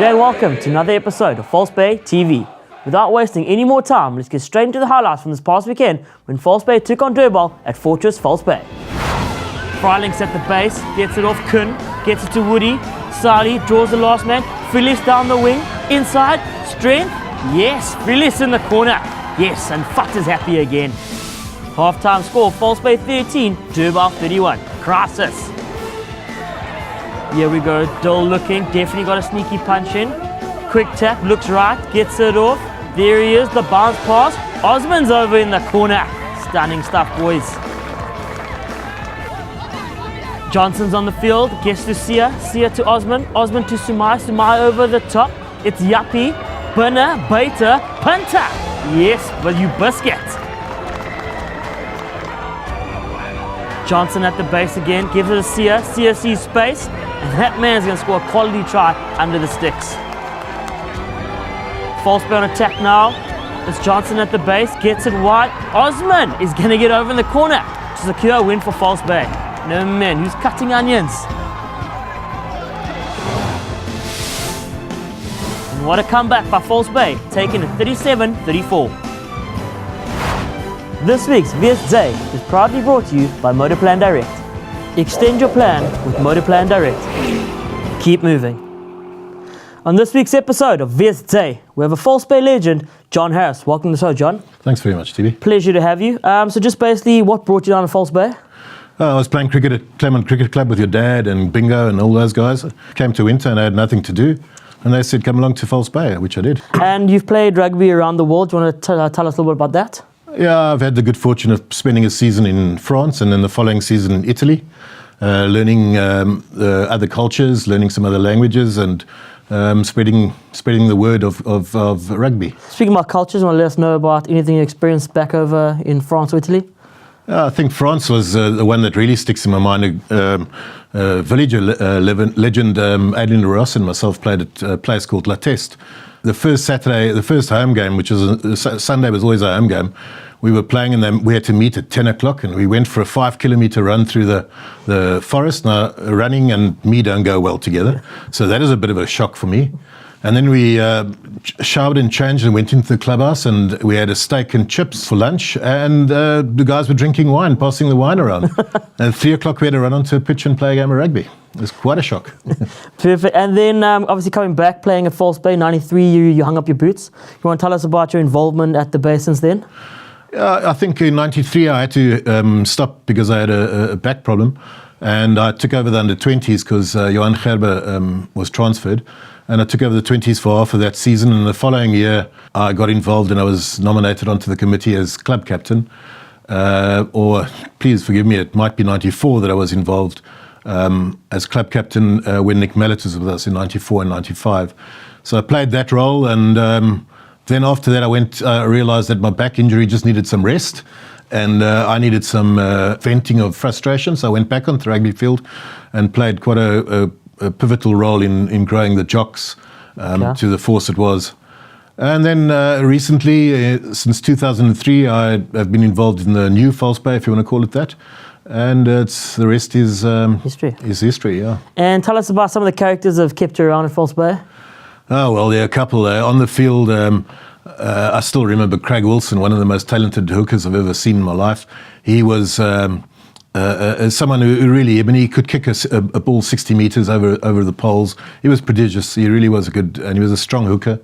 Good day and welcome to another episode of False Bay TV. Without wasting any more time, let's get straight into the highlights from this past weekend when False Bay took on Durban at Fortress False Bay. Frylinks at the base, gets it off Kun, gets it to Woody, Sali draws the last man, Phyllis down the wing, inside, strength, yes, Phyllis in the corner, yes, and Fat is happy again. Half-time score, False Bay 13, Durban 31, crisis. Here we go, Dole looking, definitely got a sneaky punch in. Quick tap, looks right, gets it off. There he is, the bounce pass. Osman's over in the corner. Stunning stuff, boys. Johnson's on the field, gets to Sia, Sia to Osman, Osman to Sumai, Sumai over the top. It's Yappy, Bunner, Baiter, Punter. Yes, but you biscuit. Johnson at the base again, gives it to Sia, Sia sees space. And that man's going to score a quality try under the sticks. False Bay on attack now. It's Johnson at the base, gets it wide. Osman is going to get over in the corner to secure a win for False Bay. No man, who's cutting onions? And what a comeback by False Bay, taking it 37-34. This week's VSJ is proudly brought to you by Motorplan Direct. Extend your plan with Motorplan Direct. Keep moving. On this week's episode of VSJ, we have a False Bay legend, John Harris. Welcome to the show, John. Thanks very much, TV. Pleasure to have you. So just basically, what brought you down to False Bay? I was playing cricket at Claremont Cricket Club with your dad and Bingo and all those guys. Came to winter and I had nothing to do. And they said, come along to False Bay, which I did. And you've played rugby around the world. Do you want to tell us a little bit about that? Yeah, I've had the good fortune of spending a season in France and then the following season in Italy, learning other cultures, learning some other languages and spreading the word of rugby. Speaking about cultures, you want to let us know about anything you experienced back over in France or Italy? I think France was the one that really sticks in my mind. Villager legend Adrien Ross and myself played at a place called La Teste. The first home game, which was Sunday, was always our home game. We were playing and then we had to meet at 10 o'clock and we went for a 5-kilometer run through the forest. Now, running and me don't go well together. So that is a bit of a shock for me. And then we showered and changed and went into the clubhouse and we had a steak and chips for lunch and the guys were drinking wine, passing the wine around. At 3 o'clock we had to run onto a pitch and play a game of rugby. It was quite a shock. Perfect. And then obviously coming back, playing at False Bay, 93, you hung up your boots. You want to tell us about your involvement at the Bay since then? I think in 93 I had to stop because I had a back problem and I took over the under-20s because Johan Gerber was transferred. And I took over the 20s for half of that season. And the following year, I got involved and I was nominated onto the committee as club captain. Or please forgive me, it might be 94 that I was involved as club captain when Nick Mallet was with us in 94 and 95. So I played that role. And then after that, I realized that my back injury just needed some rest. And I needed some venting of frustration. So I went back onto the rugby field and played quite a pivotal role in growing the Jocks to the force it was. And then recently, since 2003, I have been involved in the new False Bay, if you want to call it that. And the rest is history. Is history, yeah. And tell us about some of the characters that have kept you around at False Bay. Oh, well, there are a couple. On the field, I still remember Craig Wilson, one of the most talented hookers I've ever seen in my life. He was someone who really, I mean, he could kick a ball 60 metres over the poles. He was prodigious. He really was and he was a strong hooker.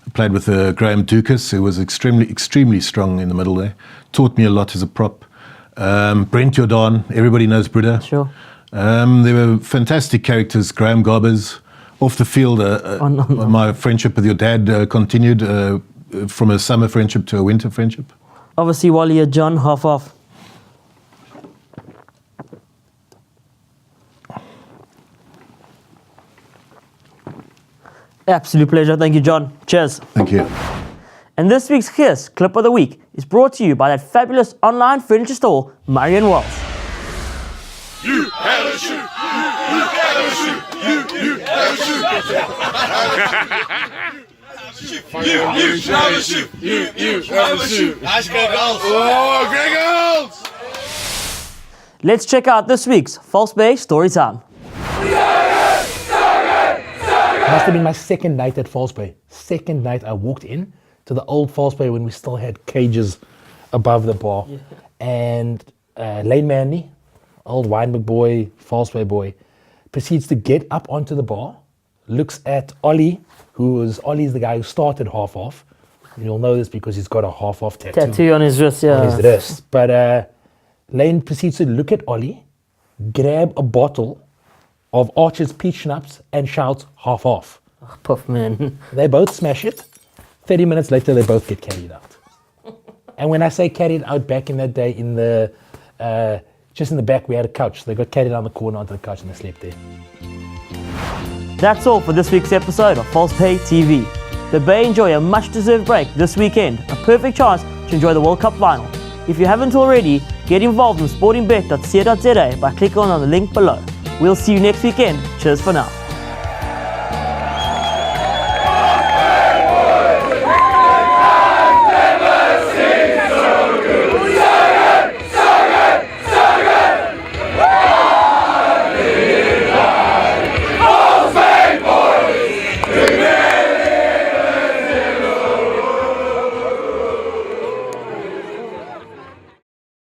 I played with Graham Dukas, who was extremely strong in the middle there. Taught me a lot as a prop. Brent Jordan, everybody knows Bruder. Sure. There were fantastic characters, Graham Gobbers. Off the field, my friendship with your dad continued from a summer friendship to a winter friendship. Obviously, while you're John, half. Absolute pleasure. Thank you, John. Cheers. Thank you. And this week's Kiss Clip of the Week is brought to you by that fabulous online furniture store, Marion Wells. You have a shoot! You have a shoot! You have a shoot! You have a shoot! You have a shoot! Nice Greg Goals! Oh, Greg Goals! Let's check out this week's False Bay Story Time. Must have been my second night at False Bay. Second night I walked in to the old False Bay when we still had cages above the bar. Yeah. And Lane Manley, old Wynberg boy, False Bay boy, proceeds to get up onto the bar, looks at Ollie's the guy who started Half Off. You'll know this because he's got a Half Off tattoo on his wrist, yeah. On his wrist. But Lane proceeds to look at Ollie, grab a bottle of Archer's peach schnapps and shouts, "Half Off." Oh, puff, man. They both smash it. 30 minutes later, they both get carried out. And when I say carried out, back in that day, in the just in the back, we had a couch. They got carried down the corner onto the couch and they slept there. That's all for this week's episode of False Bay TV. The Bay enjoy a much-deserved break this weekend, a perfect chance to enjoy the World Cup final. If you haven't already, get involved in sportingbet.co.za by clicking on the link below. We'll see you next weekend. Cheers for now.